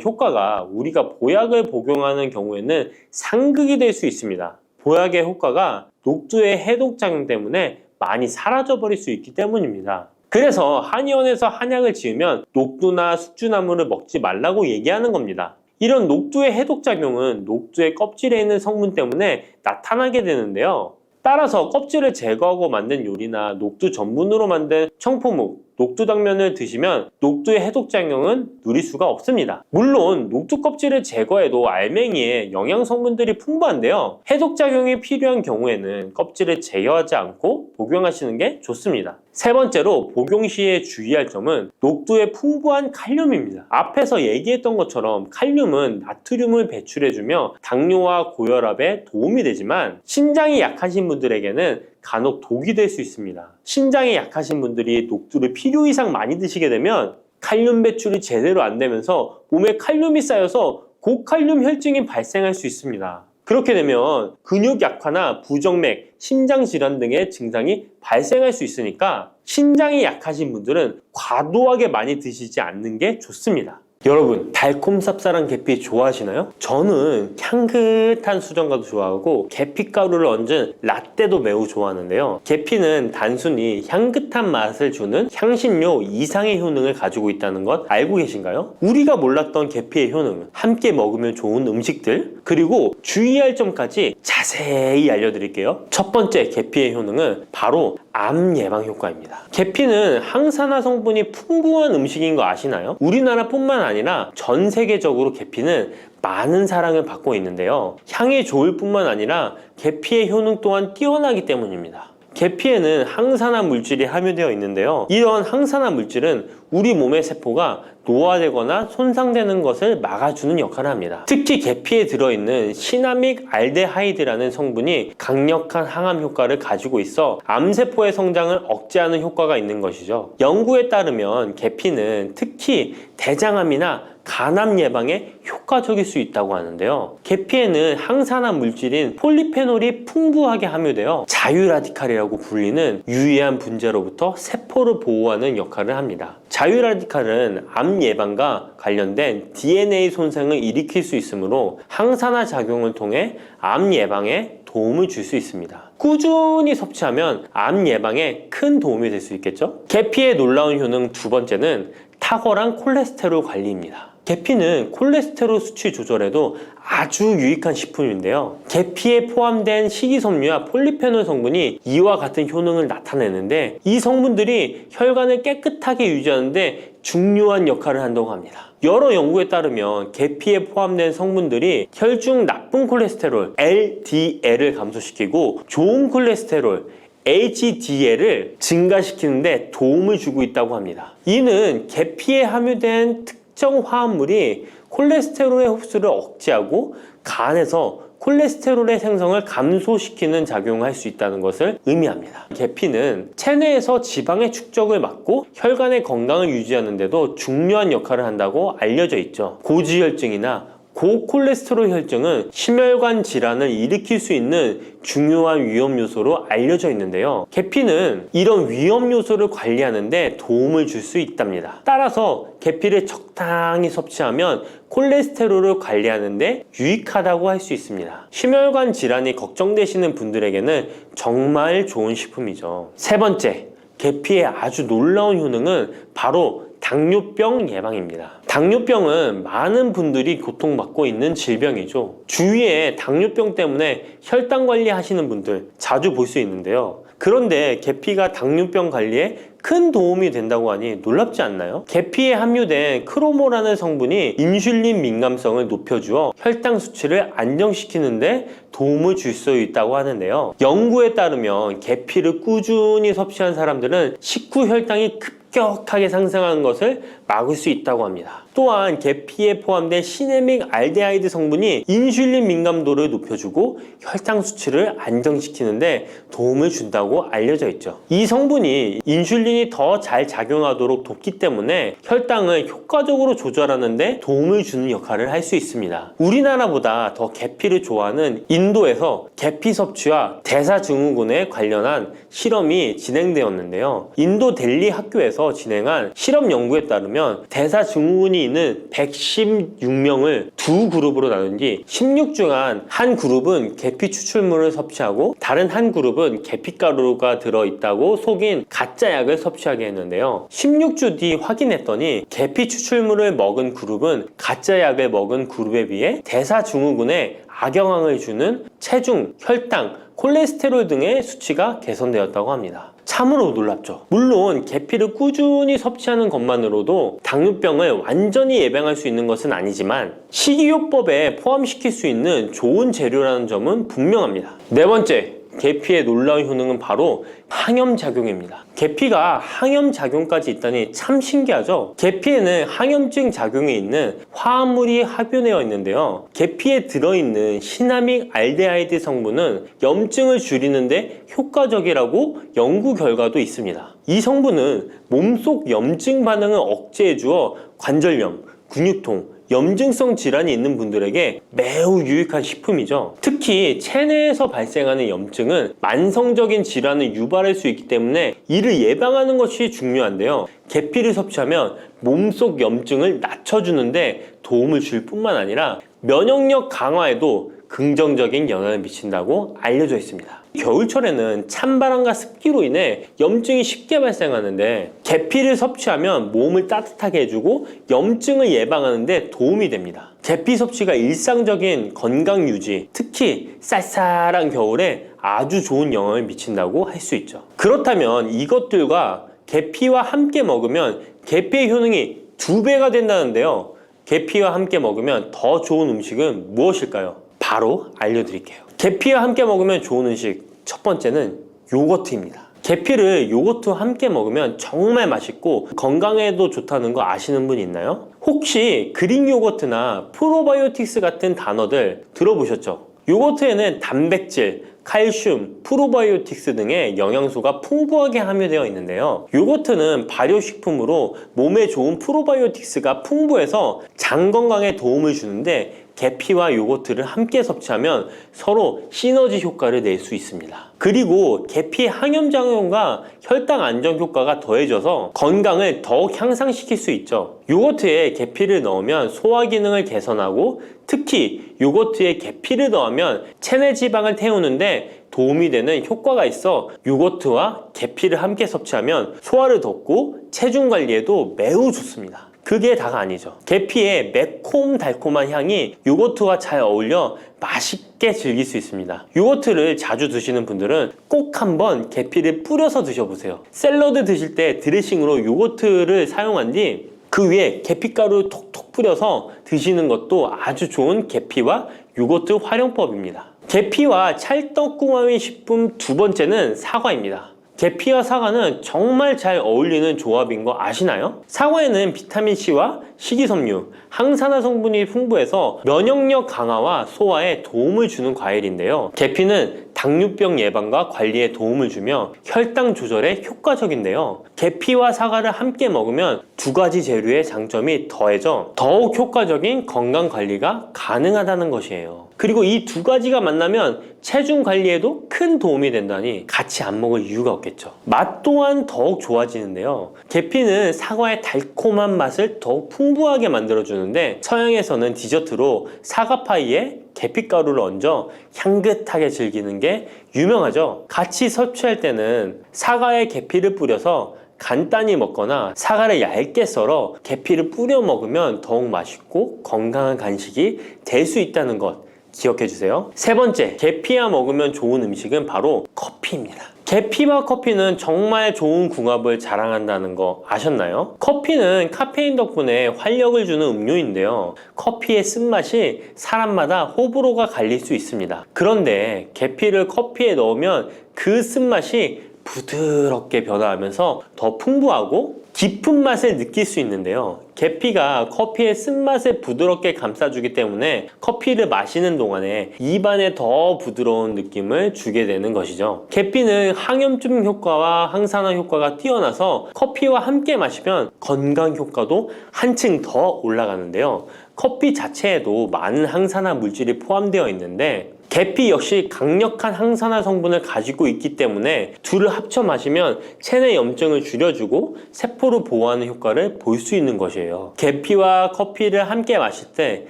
효과가 우리가 보약을 복용하는 경우에는 상극이 될 수 있습니다. 보약의 효과가 녹두의 해독작용 때문에 많이 사라져버릴 수 있기 때문입니다. 그래서 한의원에서 한약을 지으면 녹두나 숙주나물을 먹지 말라고 얘기하는 겁니다. 이런 녹두의 해독작용은 녹두의 껍질에 있는 성분 때문에 나타나게 되는데요. 따라서 껍질을 제거하고 만든 요리나 녹두 전분으로 만든 청포묵, 녹두당면을 드시면 녹두의 해독작용은 누릴 수가 없습니다. 물론 녹두 껍질을 제거해도 알맹이에 영양 성분들이 풍부한데요. 해독작용이 필요한 경우에는 껍질을 제거하지 않고 복용하시는 게 좋습니다. 세 번째로 복용 시에 주의할 점은 녹두의 풍부한 칼륨입니다. 앞에서 얘기했던 것처럼 칼륨은 나트륨을 배출해주며 당뇨와 고혈압에 도움이 되지만 신장이 약하신 분들에게는 간혹 독이 될 수 있습니다. 신장이 약하신 분들이 녹두를 필요 이상 많이 드시게 되면 칼륨 배출이 제대로 안 되면서 몸에 칼륨이 쌓여서 고칼륨 혈증이 발생할 수 있습니다. 그렇게 되면 근육 약화나 부정맥, 심장 질환 등의 증상이 발생할 수 있으니까 신장이 약하신 분들은 과도하게 많이 드시지 않는 게 좋습니다. 여러분, 달콤 쌉쌀한 계피 좋아하시나요? 저는 향긋한 수정과도 좋아하고 계피가루를 얹은 라떼도 매우 좋아하는데요. 계피는 단순히 향긋한 맛을 주는 향신료 이상의 효능을 가지고 있다는 것 알고 계신가요? 우리가 몰랐던 계피의 효능은 함께 먹으면 좋은 음식들, 그리고 주의할 점까지 자세히 알려드릴게요. 첫 번째 계피의 효능은 바로 암 예방 효과입니다. 계피는 항산화 성분이 풍부한 음식인 거 아시나요? 우리나라뿐만 아니라 전 세계적으로 계피는 많은 사랑을 받고 있는데요. 향이 좋을 뿐만 아니라 계피의 효능 또한 뛰어나기 때문입니다. 계피에는 항산화 물질이 함유되어 있는데요. 이런 항산화 물질은 우리 몸의 세포가 노화되거나 손상되는 것을 막아주는 역할을 합니다. 특히 계피에 들어있는 시나믹 알데하이드라는 성분이 강력한 항암 효과를 가지고 있어 암세포의 성장을 억제하는 효과가 있는 것이죠. 연구에 따르면 계피는 특히 대장암이나 간암 예방에 효과적일 수 있다고 하는데요. 계피에는 항산화 물질인 폴리페놀이 풍부하게 함유되어 자유라디칼이라고 불리는 유해한 분자로부터 세포를 보호하는 역할을 합니다. 자유라디칼은 암 예방과 관련된 DNA 손상을 일으킬 수 있으므로 항산화 작용을 통해 암 예방에 도움을 줄 수 있습니다. 꾸준히 섭취하면 암 예방에 큰 도움이 될 수 있겠죠? 계피의 놀라운 효능 두 번째는 탁월한 콜레스테롤 관리입니다. 계피는 콜레스테롤 수치 조절에도 아주 유익한 식품인데요. 계피에 포함된 식이섬유와 폴리페놀 성분이 이와 같은 효능을 나타내는데 이 성분들이 혈관을 깨끗하게 유지하는데 중요한 역할을 한다고 합니다. 여러 연구에 따르면 계피에 포함된 성분들이 혈중 나쁜 콜레스테롤 LDL을 감소시키고 좋은 콜레스테롤 HDL을 증가시키는데 도움을 주고 있다고 합니다. 이는 계피에 함유된 특정 화합물이 콜레스테롤의 흡수를 억제하고 간에서 콜레스테롤의 생성을 감소시키는 작용을 할 수 있다는 것을 의미합니다. 계피는 체내에서 지방의 축적을 막고 혈관의 건강을 유지하는 데도 중요한 역할을 한다고 알려져 있죠. 고지혈증이나 고콜레스테롤 혈증은 심혈관 질환을 일으킬 수 있는 중요한 위험 요소로 알려져 있는데요. 계피는 이런 위험 요소를 관리하는 데 도움을 줄 수 있답니다. 따라서 계피를 적당히 섭취하면 콜레스테롤을 관리하는 데 유익하다고 할 수 있습니다. 심혈관 질환이 걱정되시는 분들에게는 정말 좋은 식품이죠. 세 번째, 계피의 아주 놀라운 효능은 바로 당뇨병 예방입니다. 당뇨병은 많은 분들이 고통받고 있는 질병이죠. 주위에 당뇨병 때문에 혈당 관리 하시는 분들 자주 볼 수 있는데요. 그런데 계피가 당뇨병 관리에 큰 도움이 된다고 하니 놀랍지 않나요? 계피에 함유된 크로모라는 성분이 인슐린 민감성을 높여주어 혈당 수치를 안정시키는데 도움을 줄 수 있다고 하는데요. 연구에 따르면 계피를 꾸준히 섭취한 사람들은 식후 혈당이 급격하게 상승하는 것을 막을 수 있다고 합니다. 또한 계피에 포함된 시네믹 알데하이드 성분이 인슐린 민감도를 높여주고 혈당 수치를 안정시키는데 도움을 준다고 알려져 있죠. 이 성분이 인슐린이 더 잘 작용하도록 돕기 때문에 혈당을 효과적으로 조절하는데 도움을 주는 역할을 할 수 있습니다. 우리나라보다 더 계피를 좋아하는 인도에서 계피 섭취와 대사증후군에 관련한 실험이 진행되었는데요. 인도 델리 학교에서 진행한 실험 연구에 따르면 대사증후군이 있는 116명을 두 그룹으로 나눈 뒤 16주간 한 그룹은 계피 추출물을 섭취하고 다른 한 그룹은 계피가루가 들어있다고 속인 가짜 약을 섭취하게 했는데요. 16주 뒤 확인했더니 계피 추출물을 먹은 그룹은 가짜 약을 먹은 그룹에 비해 대사증후군에 악영향을 주는 체중, 혈당, 콜레스테롤 등의 수치가 개선되었다고 합니다. 참으로 놀랍죠. 물론 계피를 꾸준히 섭취하는 것만으로도 당뇨병을 완전히 예방할 수 있는 것은 아니지만 식이요법에 포함시킬 수 있는 좋은 재료라는 점은 분명합니다. 네 번째, 계피의 놀라운 효능은 바로 항염작용입니다. 계피가 항염작용까지 있다니 참 신기하죠? 계피에는 항염증 작용이 있는 화합물이 함유되어 있는데요. 계피에 들어있는 시나믹 알데하이드 성분은 염증을 줄이는데 효과적이라고 연구 결과도 있습니다. 이 성분은 몸속 염증 반응을 억제해 주어 관절염, 근육통, 염증성 질환이 있는 분들에게 매우 유익한 식품이죠. 특히 체내에서 발생하는 염증은 만성적인 질환을 유발할 수 있기 때문에 이를 예방하는 것이 중요한데요. 계피를 섭취하면 몸속 염증을 낮춰주는데 도움을 줄 뿐만 아니라 면역력 강화에도 긍정적인 영향을 미친다고 알려져 있습니다. 겨울철에는 찬바람과 습기로 인해 염증이 쉽게 발생하는데 계피를 섭취하면 몸을 따뜻하게 해주고 염증을 예방하는 데 도움이 됩니다. 계피 섭취가 일상적인 건강 유지, 특히 쌀쌀한 겨울에 아주 좋은 영향을 미친다고 할 수 있죠. 그렇다면 이것들과 계피와 함께 먹으면 계피의 효능이 2배가 된다는데요. 계피와 함께 먹으면 더 좋은 음식은 무엇일까요? 바로 알려드릴게요. 계피와 함께 먹으면 좋은 음식, 첫 번째는 요거트입니다. 계피를 요거트와 함께 먹으면 정말 맛있고 건강에도 좋다는 거 아시는 분 있나요? 혹시 그릭 요거트나 프로바이오틱스 같은 단어들 들어보셨죠? 요거트에는 단백질, 칼슘, 프로바이오틱스 등의 영양소가 풍부하게 함유되어 있는데요. 요거트는 발효식품으로 몸에 좋은 프로바이오틱스가 풍부해서 장 건강에 도움을 주는데 계피와 요거트를 함께 섭취하면 서로 시너지 효과를 낼 수 있습니다. 그리고 계피 항염작용과 혈당 안정 효과가 더해져서 건강을 더욱 향상시킬 수 있죠. 요거트에 계피를 넣으면 소화 기능을 개선하고 특히 요거트에 계피를 넣으면 체내 지방을 태우는데 도움이 되는 효과가 있어 요거트와 계피를 함께 섭취하면 소화를 돋고 체중 관리에도 매우 좋습니다. 그게 다가 아니죠. 계피의 매콤달콤한 향이 요거트와 잘 어울려 맛있게 즐길 수 있습니다. 요거트를 자주 드시는 분들은 꼭 한번 계피를 뿌려서 드셔보세요. 샐러드 드실 때 드레싱으로 요거트를 사용한 뒤 그 위에 계피가루 톡톡 뿌려서 드시는 것도 아주 좋은 계피와 요거트 활용법입니다. 계피와 찰떡궁합인 식품 두 번째는 사과입니다. 계피와 사과는 정말 잘 어울리는 조합인 거 아시나요? 사과에는 비타민C와 식이섬유, 항산화 성분이 풍부해서 면역력 강화와 소화에 도움을 주는 과일인데요. 계피는 당뇨병 예방과 관리에 도움을 주며 혈당 조절에 효과적인데요. 계피와 사과를 함께 먹으면 두 가지 재료의 장점이 더해져 더욱 효과적인 건강 관리가 가능하다는 것이에요. 그리고 이 두 가지가 만나면 체중 관리에도 큰 도움이 된다니 같이 안 먹을 이유가 없겠죠. 맛 또한 더욱 좋아지는데요. 계피는 사과의 달콤한 맛을 더욱 풍부하게 만들어주는데 서양에서는 디저트로 사과파이에 계피가루를 얹어 향긋하게 즐기는 게 유명하죠. 같이 섭취할 때는 사과에 계피를 뿌려서 간단히 먹거나 사과를 얇게 썰어 계피를 뿌려 먹으면 더욱 맛있고 건강한 간식이 될 수 있다는 것 기억해 주세요. 세 번째, 계피와 먹으면 좋은 음식은 바로 커피입니다. 계피와 커피는 정말 좋은 궁합을 자랑한다는 거 아셨나요? 커피는 카페인 덕분에 활력을 주는 음료인데요. 커피의 쓴맛이 사람마다 호불호가 갈릴 수 있습니다. 그런데 계피를 커피에 넣으면 그 쓴맛이 부드럽게 변화하면서 더 풍부하고 깊은 맛을 느낄 수 있는데요. 계피가 커피의 쓴맛을 부드럽게 감싸주기 때문에 커피를 마시는 동안에 입안에 더 부드러운 느낌을 주게 되는 것이죠. 계피는 항염증 효과와 항산화 효과가 뛰어나서 커피와 함께 마시면 건강 효과도 한층 더 올라가는데요. 커피 자체에도 많은 항산화 물질이 포함되어 있는데 계피 역시 강력한 항산화 성분을 가지고 있기 때문에 둘을 합쳐 마시면 체내 염증을 줄여주고 세포를 보호하는 효과를 볼 수 있는 것이에요. 계피와 커피를 함께 마실 때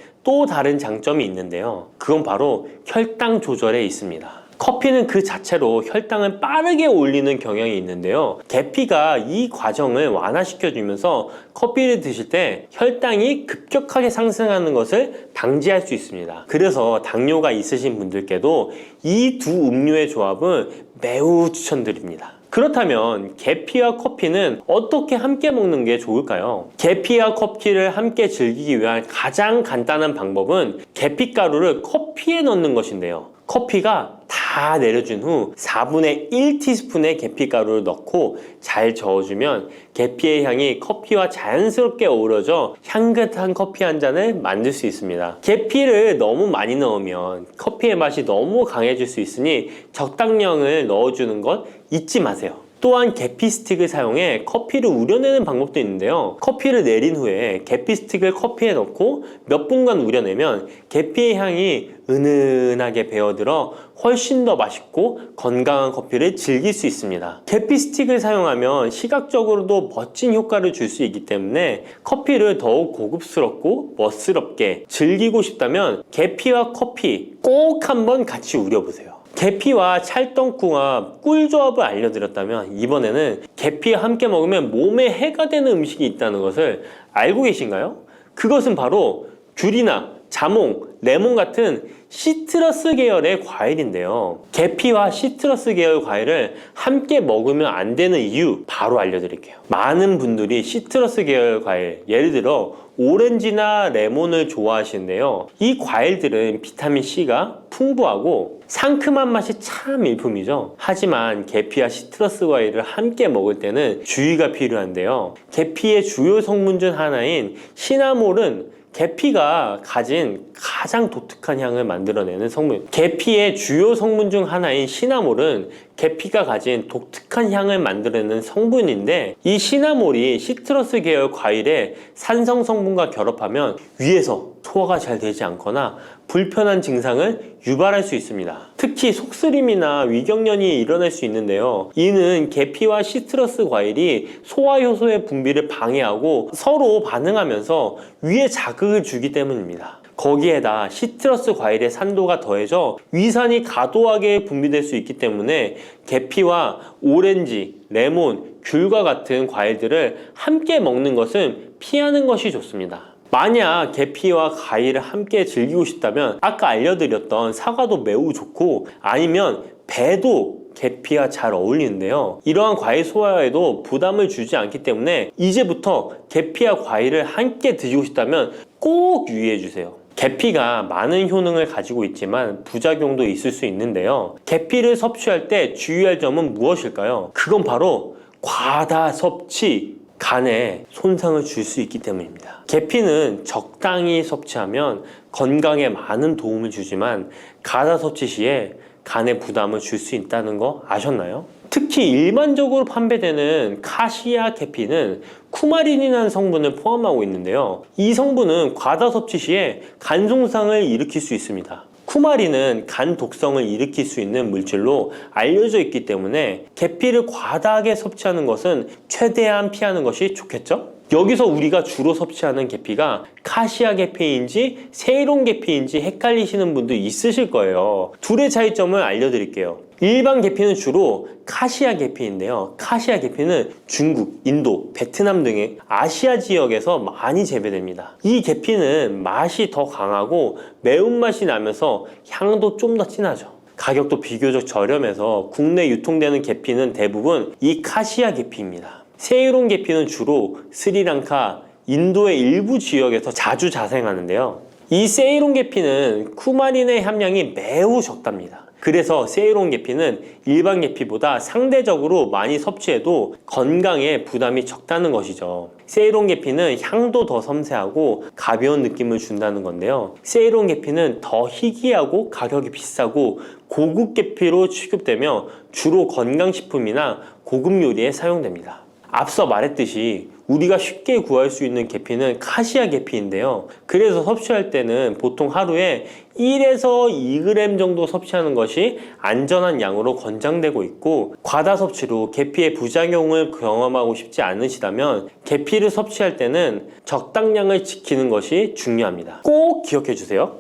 또 다른 장점이 있는데요. 그건 바로 혈당 조절에 있습니다. 커피는 그 자체로 혈당을 빠르게 올리는 경향이 있는데요. 계피가 이 과정을 완화시켜주면서 커피를 드실 때 혈당이 급격하게 상승하는 것을 방지할 수 있습니다. 그래서 당뇨가 있으신 분들께도 이 두 음료의 조합은 매우 추천드립니다. 그렇다면 계피와 커피는 어떻게 함께 먹는 게 좋을까요? 계피와 커피를 함께 즐기기 위한 가장 간단한 방법은 계피가루를 커피에 넣는 것인데요. 커피가 다 내려준 후 4분의 1티스푼의 계피가루를 넣고 잘 저어주면 계피의 향이 커피와 자연스럽게 어우러져 향긋한 커피 한 잔을 만들 수 있습니다. 계피를 너무 많이 넣으면 커피의 맛이 너무 강해질 수 있으니 적당량을 넣어주는 것 잊지 마세요. 또한 계피 스틱을 사용해 커피를 우려내는 방법도 있는데요. 커피를 내린 후에 계피 스틱을 커피에 넣고 몇 분간 우려내면 계피의 향이 은은하게 배어들어 훨씬 더 맛있고 건강한 커피를 즐길 수 있습니다. 계피 스틱을 사용하면 시각적으로도 멋진 효과를 줄 수 있기 때문에 커피를 더욱 고급스럽고 멋스럽게 즐기고 싶다면 계피와 커피 꼭 한번 같이 우려보세요. 계피와 찰떡궁합 꿀조합을 알려드렸다면 이번에는 계피와 함께 먹으면 몸에 해가 되는 음식이 있다는 것을 알고 계신가요? 그것은 바로 귤이나 자몽, 레몬 같은 시트러스 계열의 과일인데요. 계피와 시트러스 계열 과일을 함께 먹으면 안 되는 이유 바로 알려드릴게요. 많은 분들이 시트러스 계열 과일, 예를 들어 오렌지나 레몬을 좋아하시는데요. 이 과일들은 비타민C가 풍부하고 상큼한 맛이 참 일품이죠. 하지만 계피와 시트러스 과일을 함께 먹을 때는 주의가 필요한데요. 계피의 주요 성분 중 하나인 시나몰은 계피가 가진 가장 독특한 향을 만들어내는 성분. 계피의 주요 성분 중 하나인 시나몰은 계피가 가진 독특한 향을 만들어내는 성분인데 이 시나몰이 시트러스 계열 과일의 산성 성분과 결합하면 위에서 소화가 잘 되지 않거나 불편한 증상을 유발할 수 있습니다. 특히 속쓰림이나 위경련이 일어날 수 있는데요. 이는 계피와 시트러스 과일이 소화 효소의 분비를 방해하고 서로 반응하면서 위에 자극을 주기 때문입니다. 거기에다 시트러스 과일의 산도가 더해져 위산이 과도하게 분비될 수 있기 때문에 계피와 오렌지, 레몬, 귤과 같은 과일들을 함께 먹는 것은 피하는 것이 좋습니다. 만약 계피와 과일을 함께 즐기고 싶다면 아까 알려드렸던 사과도 매우 좋고 아니면 배도 계피와 잘 어울리는데요. 이러한 과일 소화에도 부담을 주지 않기 때문에 이제부터 계피와 과일을 함께 드시고 싶다면 꼭 유의해 주세요. 계피가 많은 효능을 가지고 있지만 부작용도 있을 수 있는데요. 계피를 섭취할 때 주의할 점은 무엇일까요? 그건 바로 과다 섭취, 간에 손상을 줄 수 있기 때문입니다. 계피는 적당히 섭취하면 건강에 많은 도움을 주지만 과다 섭취 시에 간에 부담을 줄 수 있다는 거 아셨나요? 특히 일반적으로 판매되는 카시아 계피는 쿠마린이라는 성분을 포함하고 있는데요. 이 성분은 과다 섭취 시에 간 손상을 일으킬 수 있습니다. 쿠마린은 간 독성을 일으킬 수 있는 물질로 알려져 있기 때문에 계피를 과다하게 섭취하는 것은 최대한 피하는 것이 좋겠죠? 여기서 우리가 주로 섭취하는 계피가 카시아 계피인지 세이론 계피인지 헷갈리시는 분도 있으실 거예요. 둘의 차이점을 알려드릴게요. 일반 계피는 주로 카시아 계피인데요. 카시아 계피는 중국, 인도, 베트남 등의 아시아 지역에서 많이 재배됩니다. 이 계피는 맛이 더 강하고 매운맛이 나면서 향도 좀 더 진하죠. 가격도 비교적 저렴해서 국내 유통되는 계피는 대부분 이 카시아 계피입니다. 세이론 계피는 주로 스리랑카, 인도의 일부 지역에서 자주 자생하는데요. 이 세이론 계피는 쿠마린의 함량이 매우 적답니다. 그래서 세이론 계피는 일반 계피보다 상대적으로 많이 섭취해도 건강에 부담이 적다는 것이죠. 세이론 계피는 향도 더 섬세하고 가벼운 느낌을 준다는 건데요. 세이론 계피는 더 희귀하고 가격이 비싸고 고급 계피로 취급되며 주로 건강식품이나 고급 요리에 사용됩니다. 앞서 말했듯이 우리가 쉽게 구할 수 있는 계피는 카시아 계피인데요. 그래서 섭취할 때는 보통 하루에 1에서 2g 정도 섭취하는 것이 안전한 양으로 권장되고 있고, 과다 섭취로 계피의 부작용을 경험하고 싶지 않으시다면 계피를 섭취할 때는 적당량을 지키는 것이 중요합니다. 꼭 기억해 주세요.